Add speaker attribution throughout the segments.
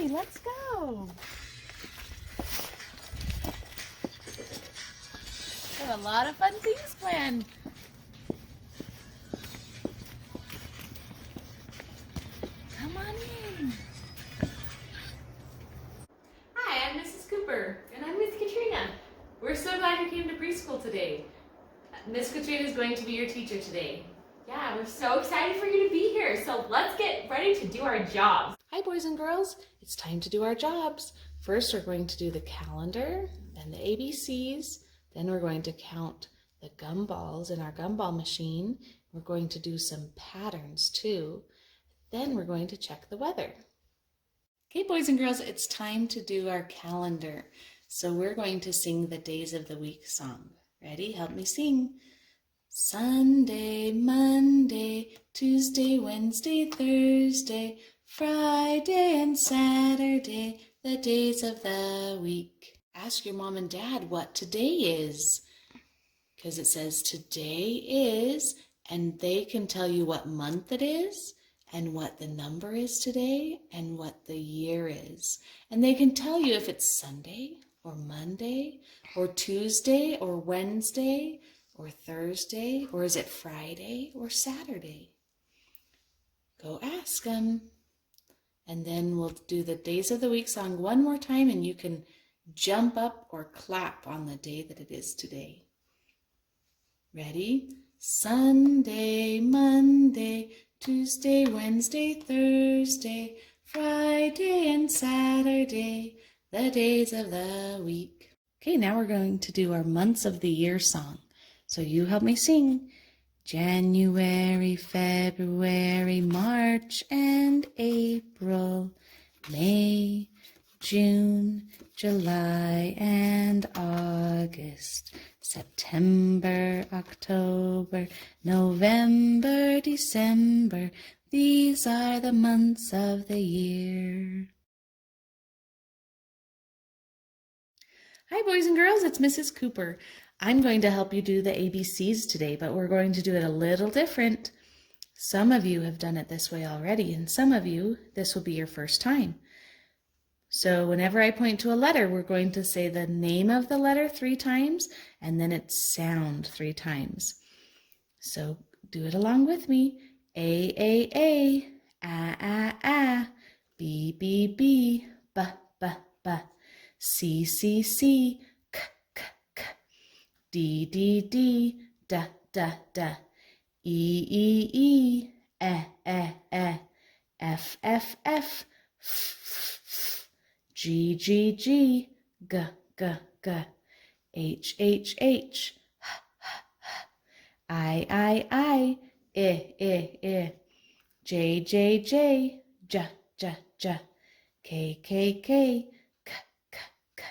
Speaker 1: Okay, let's go. We have a lot of fun things planned. Come on in. Hi, I'm Mrs. Cooper.
Speaker 2: And I'm Miss Katrina.
Speaker 1: We're so glad you came to preschool today. Miss Katrina is going to be your teacher today.
Speaker 2: Yeah, we're so excited for you to be here. So let's get ready to do our jobs.
Speaker 1: Hi, boys and girls. It's time to do our jobs. First, we're going to do the calendar, then the ABCs, then we're going to count the gumballs in our gumball machine. We're going to do some patterns too. Then we're going to check the weather. Okay, boys and girls, it's time to do our calendar. So we're going to sing the Days of the Week song. Ready? Help me sing. Sunday, Monday, Tuesday, Wednesday, Thursday, Friday and Saturday, the days of the week. Ask your mom and dad what today is, because it says today is, and they can tell you what month it is, and what the number is today, and what the year is. And they can tell you if it's Sunday, or Monday, or Tuesday, or Wednesday, or Thursday, or is it Friday or Saturday? Go ask them. And then we'll do the Days of the Week song one more time, and you can jump up or clap on the day that it is today. Ready? Sunday, Monday, Tuesday, Wednesday, Thursday, Friday and Saturday, the days of the week. Okay, now we're going to do our months of the year song. So you help me sing. January, February, March and April, May, June, July and August, September, October, November, December. These are the months of the year. Hi, boys and girls, it's Mrs. Cooper. I'm going to help you do the ABCs today, but we're going to do it a little different. Some of you have done it this way already, and some of you, this will be your first time. So whenever I point to a letter, we're going to say the name of the letter 3 times, and then its sound 3 times. So do it along with me. A, A, B, B, B, B, B, B, C, C, C, K, K, K, D, D, D, D, D, D, E, E, E, F, F, F, F, F, G, G, G, G, G, G, H, H, H, H, I, I, J, J, J, J, J, J, K, K, K, K, K, K,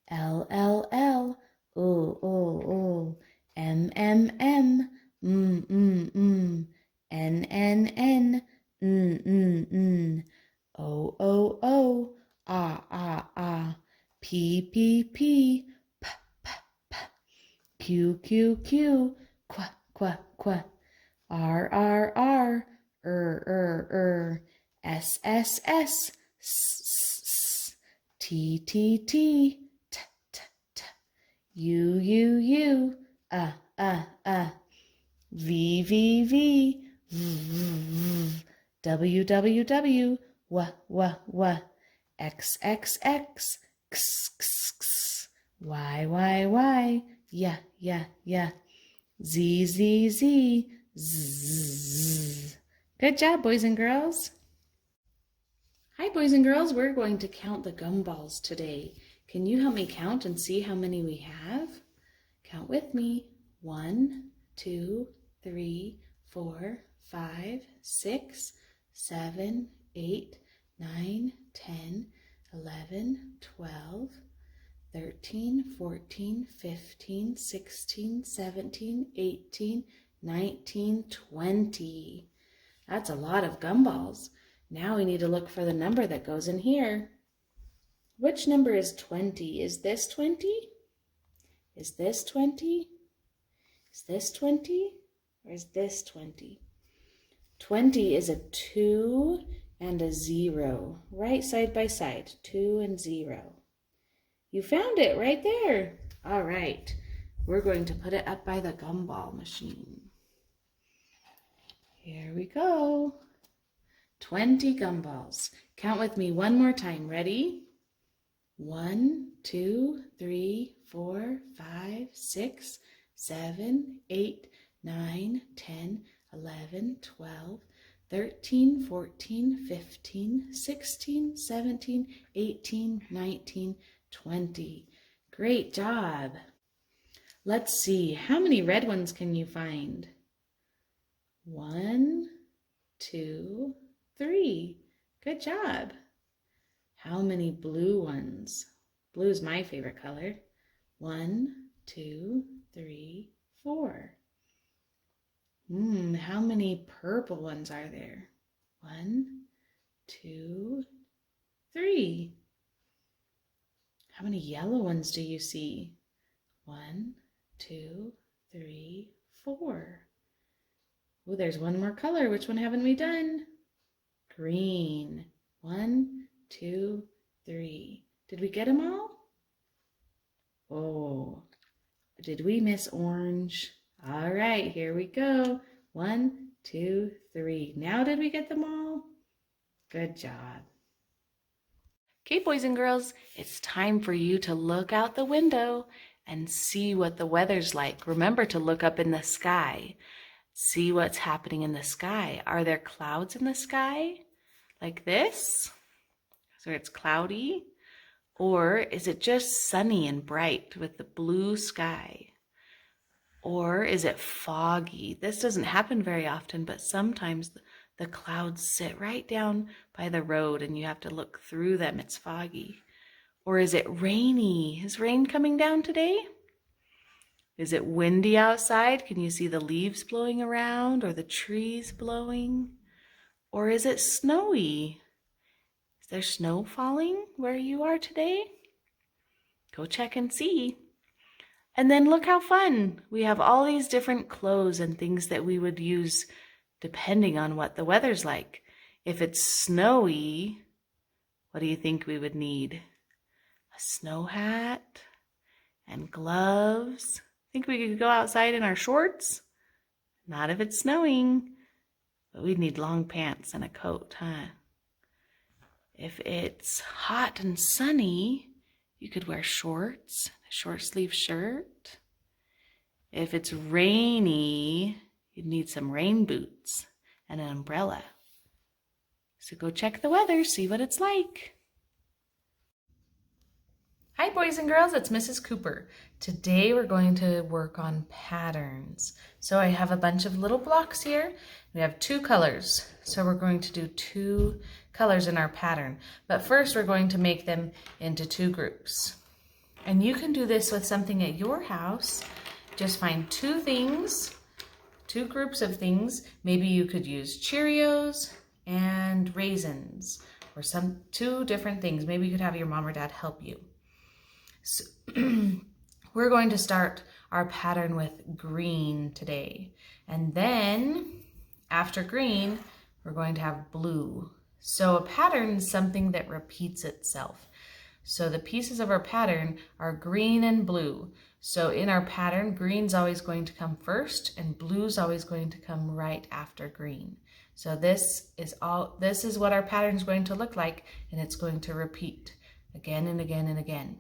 Speaker 1: L, L, L, O, M, M, M, N, N, N, O, Ah, P, P, P, P, P, P, Q, Q, Q, Qu, Qu, Qu, R, S, S, S, S, T, T, T, T, T, T, U, V, V, V, V, W, W, W, W, X, X, X, X, X, X, Y, yeah, Z, Z, Z, Z. Good job, boys and girls. Hi, boys and girls. We're going to count the gumballs today. Can you help me count and see how many we have? Count with me. 1, 2, 3, 4, 5, 6, 7, 8, 9, 10, 11, 12, 13, 14, 15, 16, 17, 18, 19, 20. That's a lot of gumballs. Now we need to look for the number that goes in here. Which number is 20? Is this 20? Is this 20? Is this 20? Or is this 20? 20 is a 2 and a 0, right side by side, 2 and 0. You found it right there. All right, we're going to put it up by the gumball machine. Here we go. 20 gumballs. Count with me one more time. Ready? 1, 2, 3, 4, 5, 6, 7, 8, 9, 10, 11, 12, 13, 14, 15, 16, 17, 18, 19, 20. Great job. Let's see, how many red ones can you find? 1, 2, 3. Good job. How many blue ones? Blue is my favorite color. 1, 2, 3, 4. How many purple ones are there? 1, 2, 3. How many yellow ones do you see? 1, 2, 3, 4. Oh, there's one more color. Which one haven't we done? Green. 1, 2, 3. Did we get them all? Oh, did we miss orange? All right, here we go. 1, 2, 3. Now did we get them all? Good job. Okay, boys and girls, it's time for you to look out the window and see what the weather's like. Remember to look up in the sky. See what's happening in the sky. Are there clouds in the sky? Like this? So it's cloudy? Or is it just sunny and bright with the blue sky? Or is it foggy? This doesn't happen very often, but sometimes the clouds sit right down by the road and you have to look through them. It's foggy. Or is it rainy? Is rain coming down today? Is it windy outside? Can you see the leaves blowing around or the trees blowing? Or is it snowy? Is there snow falling where you are today? Go check and see. And then look how fun. We have all these different clothes and things that we would use depending on what the weather's like. If it's snowy, what do you think we would need? A snow hat and gloves. Think we could go outside in our shorts? Not if it's snowing, but we'd need long pants and a coat, huh? If it's hot and sunny, you could wear shorts, a short sleeve shirt. If it's rainy, you'd need some rain boots and an umbrella. So go check the weather, see what it's like. Hi boys and girls, it's Mrs. Cooper. Today we're going to work on patterns. So I have a bunch of little blocks here. We have 2 colors. So we're going to do 2 colors in our pattern. But first we're going to make them into 2 groups. And you can do this with something at your house. Just find 2 things, 2 groups of things. Maybe you could use Cheerios and raisins or 2 different things. Maybe you could have your mom or dad help you. So we're going to start our pattern with green today. And then after green, we're going to have blue. So a pattern is something that repeats itself. So the pieces of our pattern are green and blue. So in our pattern, green's always going to come first and blue's always going to come right after green. So this is what our pattern is going to look like, and it's going to repeat again and again and again.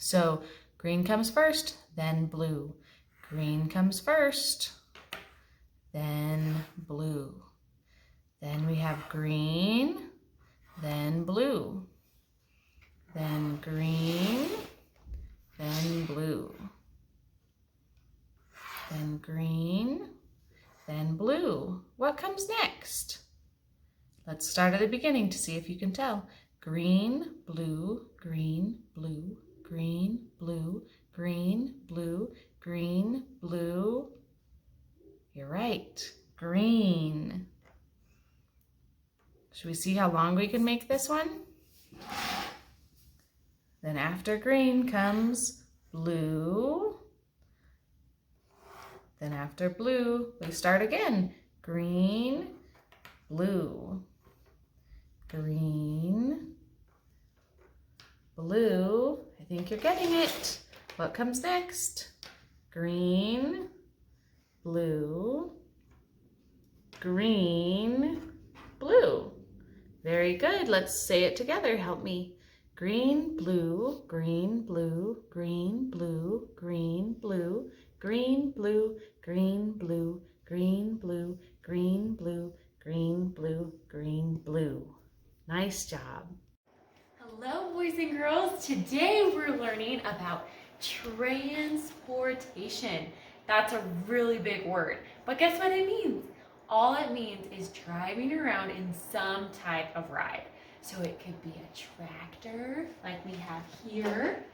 Speaker 1: So green comes first, then blue. Green comes first, then blue. Then we have green, then blue. Then green, then blue. Then green, then blue. What comes next? Let's start at the beginning to see if you can tell. Green, blue, green, blue. Green, blue, green, blue, green, blue. You're right, green. Should we see how long we can make this one? Then after green comes blue. Then after blue, we start again. Green, blue. green, blue. I think you're getting it. What comes next? Green, blue, green, blue. Very good. Let's say it together. Help me. Green, blue, green, blue, green, blue, green, blue, green, blue, green, blue, green, blue, green, blue, green, blue, green, blue. Nice job.
Speaker 2: Hello, boys and girls. Today we're learning about transportation. That's a really big word, but guess what it means? All it means is driving around in some type of ride. So it could be a tractor, like we have here.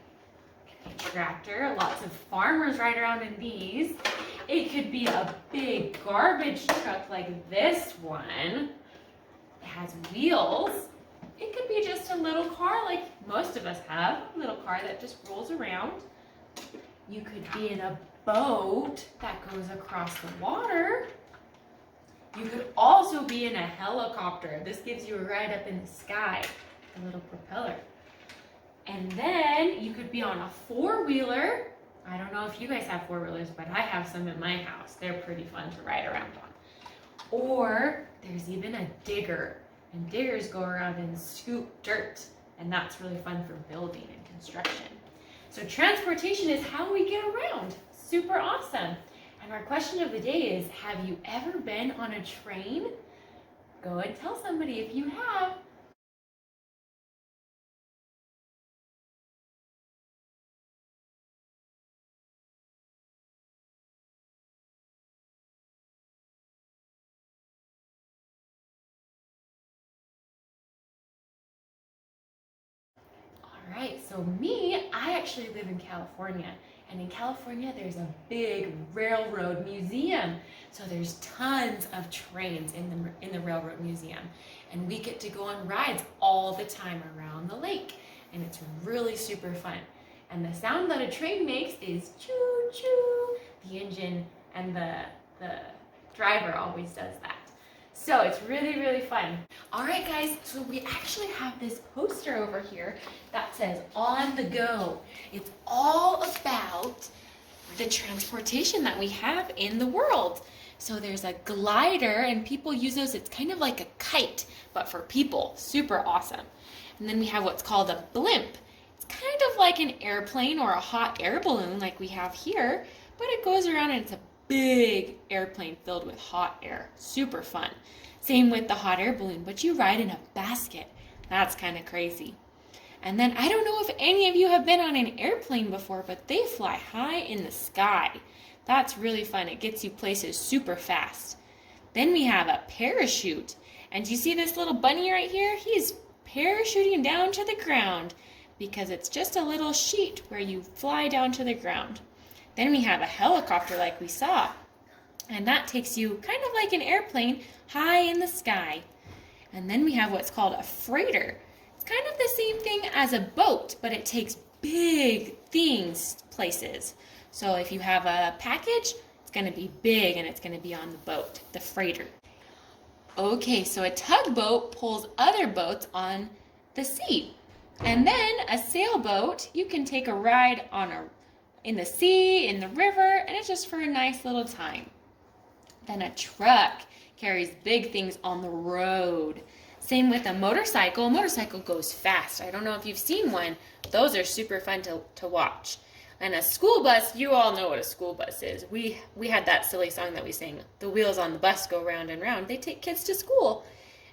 Speaker 2: It could be a tractor. Lots of farmers ride around in these. It could be a big garbage truck like this one. It has wheels. It could be just a little car like most of us have, a little car that just rolls around. You could be in a boat that goes across the water. You could also be in a helicopter. This gives you a ride up in the sky, a little propeller. And then you could be on a four-wheeler. I don't know if you guys have four-wheelers, but I have some in my house. They're pretty fun to ride around on. Or there's even a digger. And diggers go around and scoop dirt. And that's really fun for building and construction. So transportation is how we get around. Super awesome. And our question of the day is, have you ever been on a train? Go and tell somebody if you have. All right, so I actually live in California. And in California, there's a big railroad museum. So there's tons of trains in the railroad museum. And we get to go on rides all the time around the lake. And it's really super fun. And the sound that a train makes is choo-choo. The engine and the driver always does that. So it's really, really fun. All right, guys, so we actually have this poster over here that says On the Go. It's all about the transportation that we have in the world. So there's a glider, and people use those. It's kind of like a kite, but for people. Super awesome. And then we have what's called a blimp. It's kind of like an airplane or a hot air balloon like we have here, but it goes around and it's a big airplane filled with hot air. Super fun. Same with the hot air balloon, but you ride in a basket. That's kind of crazy. And then I don't know if any of you have been on an airplane before, but they fly high in the sky. That's really fun. It gets you places super fast. Then we have a parachute. And you see this little bunny right here? He's parachuting down to the ground because it's just a little sheet where you fly down to the ground. Then we have a helicopter like we saw, and that takes you kind of like an airplane high in the sky. And then we have what's called a freighter. It's kind of the same thing as a boat, but it takes big things places. So if you have a package, it's going to be big and it's going to be on the boat, the freighter. Okay, so a tugboat pulls other boats on the sea. And then a sailboat, you can take a ride in the sea, in the river, and it's just for a nice little time. Then a truck carries big things on the road. Same with a motorcycle. A motorcycle goes fast. I don't know if you've seen one. Those are super fun to watch. And a school bus, you all know what a school bus is. We had that silly song that we sang. The wheels on the bus go round and round. They take kids to school.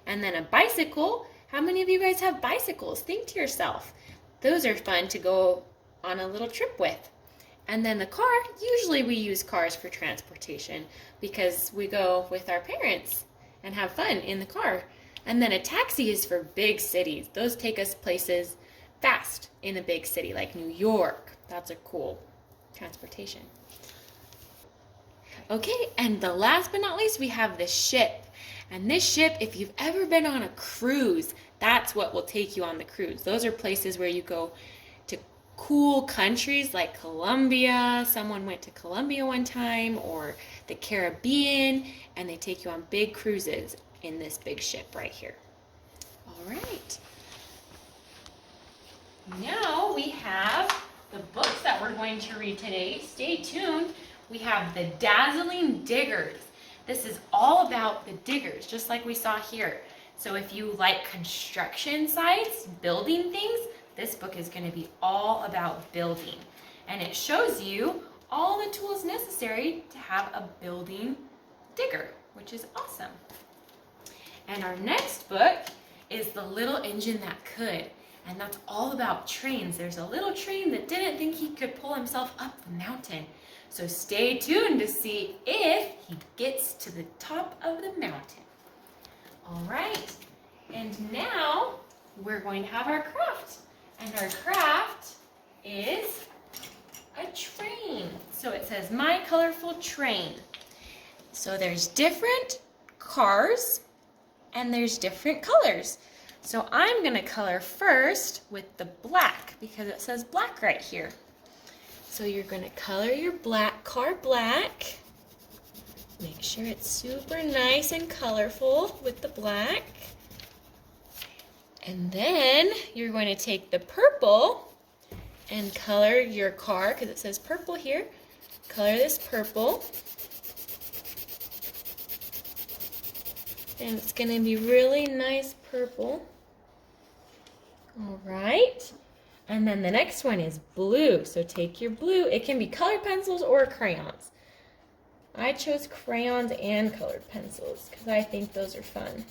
Speaker 2: And then a bicycle. How many of you guys have bicycles? Think to yourself. Those are fun to go on a little trip with. And then the car, usually we use cars for transportation because we go with our parents and have fun in the car. And then a taxi is for big cities. Those take us places fast in a big city like New York. That's a cool transportation. Okay, and the last but not least, we have the ship. And this ship, if you've ever been on a cruise, that's what will take you on the cruise. Those are places where you go to cool countries like Colombia. Someone went to Colombia one time, or the Caribbean, and they take you on big cruises in this big ship right here. All right. Now we have the books that we're going to read today. Stay tuned. We have The Dazzling Diggers. This is all about the diggers, just like we saw here. So if you like construction sites, building things, this book is going to be all about building. And it shows you all the tools necessary to have a building digger, which is awesome. And our next book is The Little Engine That Could. And that's all about trains. There's a little train that didn't think he could pull himself up the mountain. So stay tuned to see if he gets to the top of the mountain. All right, and now we're going to have our craft. And our craft is a train. So it says, My Colorful Train. So there's different cars and there's different colors. So I'm gonna color first with the black because it says black right here. So you're gonna color your black car black. Make sure it's super nice and colorful with the black. And then you're going to take the purple and color your car, because it says purple here. Color this purple. And it's going to be really nice purple. All right. And then the next one is blue. So take your blue. It can be colored pencils or crayons. I chose crayons and colored pencils because I think those are fun.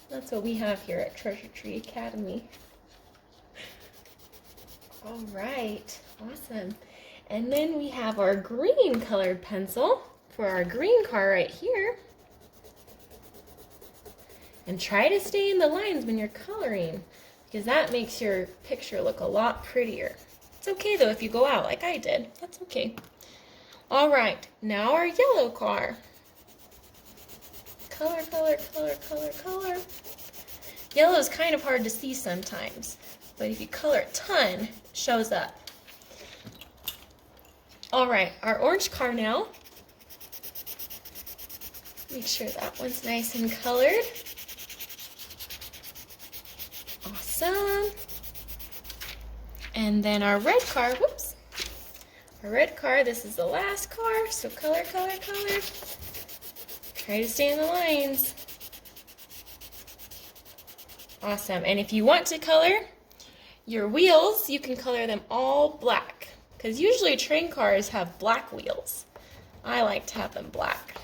Speaker 2: That's what we have here at Treasure Tree Academy. All right, awesome. And then we have our green colored pencil for our green car right here. And try to stay in the lines when you're coloring because that makes your picture look a lot prettier. It's okay though if you go out like I did. That's okay. All right, now our yellow car. Color, color, color, color, color. Yellow is kind of hard to see sometimes, but if you color a ton, it shows up. All right, our orange car now. Make sure that one's nice and colored. Awesome. And then our red car, whoops. Our red car, this is the last car, so color, color, color. Try to stay in the lines. Awesome, and if you want to color your wheels, you can color them all black, because usually train cars have black wheels. I like to have them black.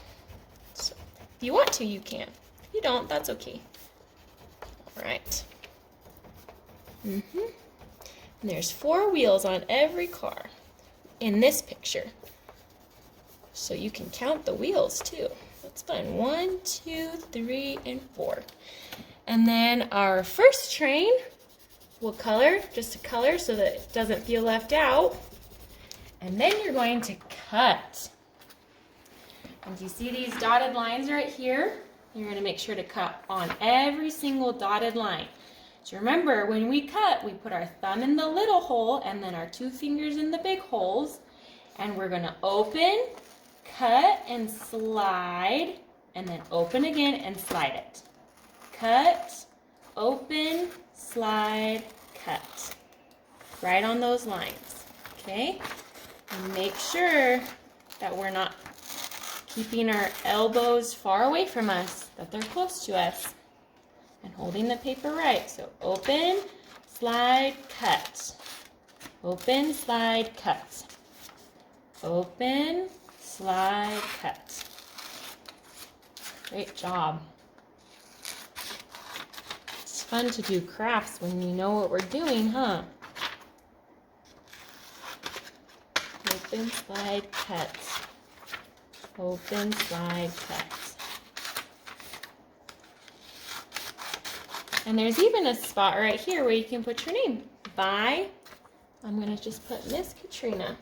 Speaker 2: So if you want to, you can. If you don't, that's okay. All right. And there's 4 wheels on every car in this picture. So you can count the wheels too. That's fun. 1, 2, 3, and 4. And then our first train, we'll color, just a color so that it doesn't feel left out. And then you're going to cut. And you see these dotted lines right here? You're going to make sure to cut on every single dotted line. So remember, when we cut, we put our thumb in the little hole and then our 2 fingers in the big holes. And we're going to open, cut, and slide, and then open again and slide it. Cut, open, slide, cut. Right on those lines, okay? And make sure that we're not keeping our elbows far away from us, that they're close to us. And holding the paper right. So open, slide, cut. Open, slide, cut. Open, slide, cut. Great job. It's fun to do crafts when you know what we're doing, huh? Open, slide, cut. Open, slide, cut. And there's even a spot right here where you can put your name. By, I'm going to just put Miss Katrina.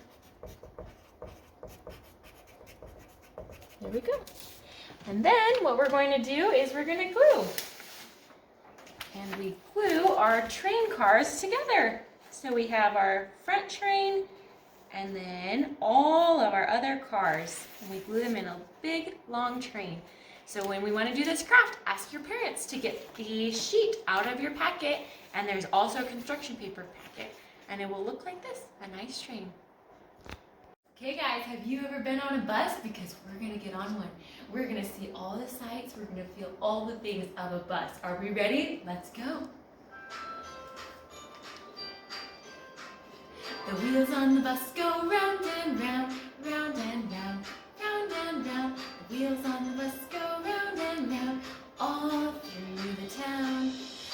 Speaker 2: There we go. And then what we're going to do is we're going to glue. And we glue our train cars together. So we have our front train and then all of our other cars. And we glue them in a big long train. So when we want to do this craft, ask your parents to get the sheet out of your packet, and there's also a construction paper packet, and it will look like this, a nice train. Okay guys, have you ever been on a bus? Because we're gonna get on one. We're gonna see all the sights, we're gonna feel all the things of a bus. Are we ready? Let's go. The wheels on the bus go round and round, round and round, round and round. The wheels on the bus go round and round, all through the town.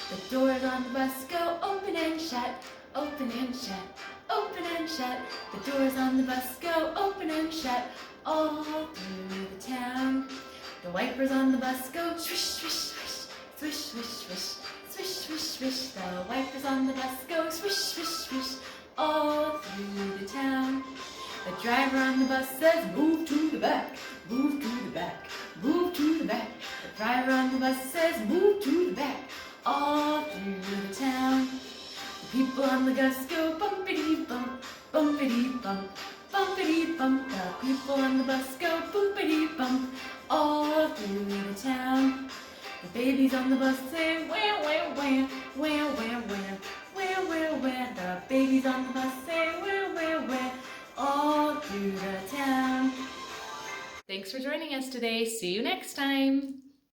Speaker 2: The doors on the bus go open and shut, open and shut, open and shut. The doors on the bus go open and shut, all through the town. The wipers on the bus go swish, swish, swish, swish, swish, swish, swish, swish, swish. The wipers on the bus go swish, swish, swish, all through the town. The driver on the bus says, move to the back, move to the back, move to the back. The driver on the bus says, move to the back, all through the town. The people on the bus go bumpity bump, bumpity bump, bumpity bump. The people on the bus go bumpity bump, all through the town. The babies on the bus say, wah, wah, wah, wah, wah, wah, wah, wah, wah. The babies on the bus say, wah, wah, wah, all through the town.
Speaker 1: Thanks for joining us today. See you next time.